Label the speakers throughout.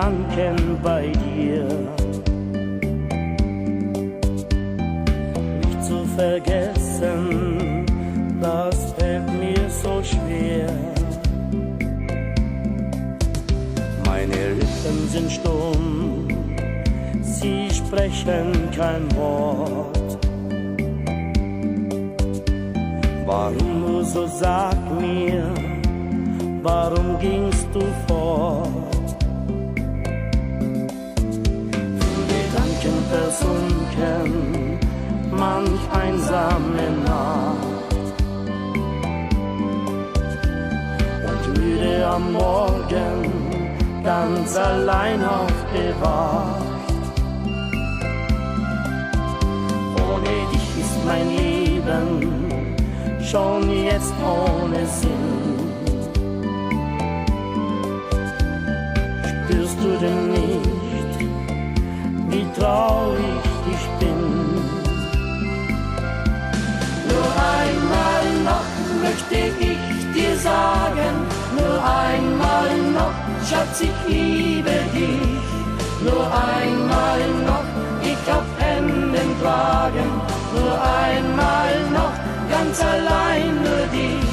Speaker 1: Gedanken bei dir. Mich zu vergessen, das fällt mir so schwer. Meine Lippen sind stumm, sie sprechen kein Wort. Warum nur so, sag mir, warum gingst du fort? In Gedanken versunken, manch einsame Nacht. Und müde am Morgen, ganz allein aufgewacht. Ohne dich ist mein Leben schon jetzt ohne Sinn. Spürst du denn nicht, wie traurig ich bin? Nur einmal noch möchte ich dir sagen, nur einmal noch, Schatz, ich liebe dich. Nur einmal noch, ich auf Händen tragen, nur einmal noch, ganz allein nur dich.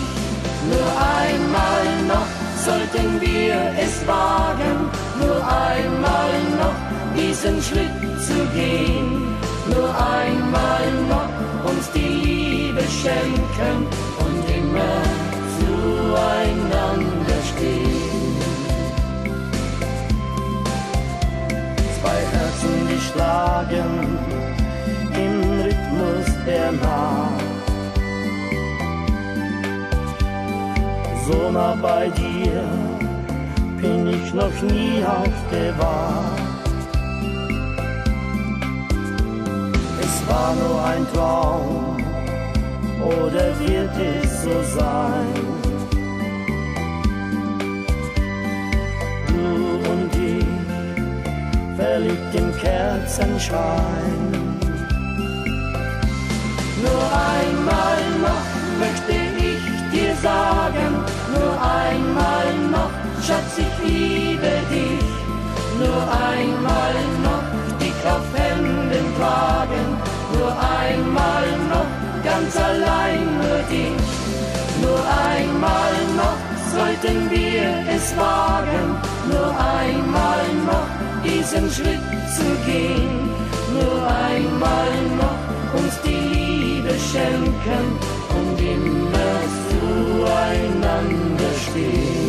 Speaker 1: Nur einmal noch sollten wir es wagen, nur einmal noch diesen Schritt zu gehen. Nur einmal noch uns die Liebe schenken und immer zueinander stehen. Zwei Herzen, die schlagen im Rhythmus der Nacht. So nah bei dir bin ich noch nie aufgewacht. Es war nur ein Traum, oder wird es so sein? Du und ich, verliebt im Kerzenschein. Nur einmal noch möchte ich dir sagen, nur einmal noch, Schatz, ich liebe dich. Nur einmal noch, dich auf Händen tragen, nur einmal noch, ganz allein nur dich. Nur einmal noch sollten wir es wagen, nur einmal noch diesen Schritt zu gehen. Nur einmal noch uns die Liebe schenken und immer zueinander stehen.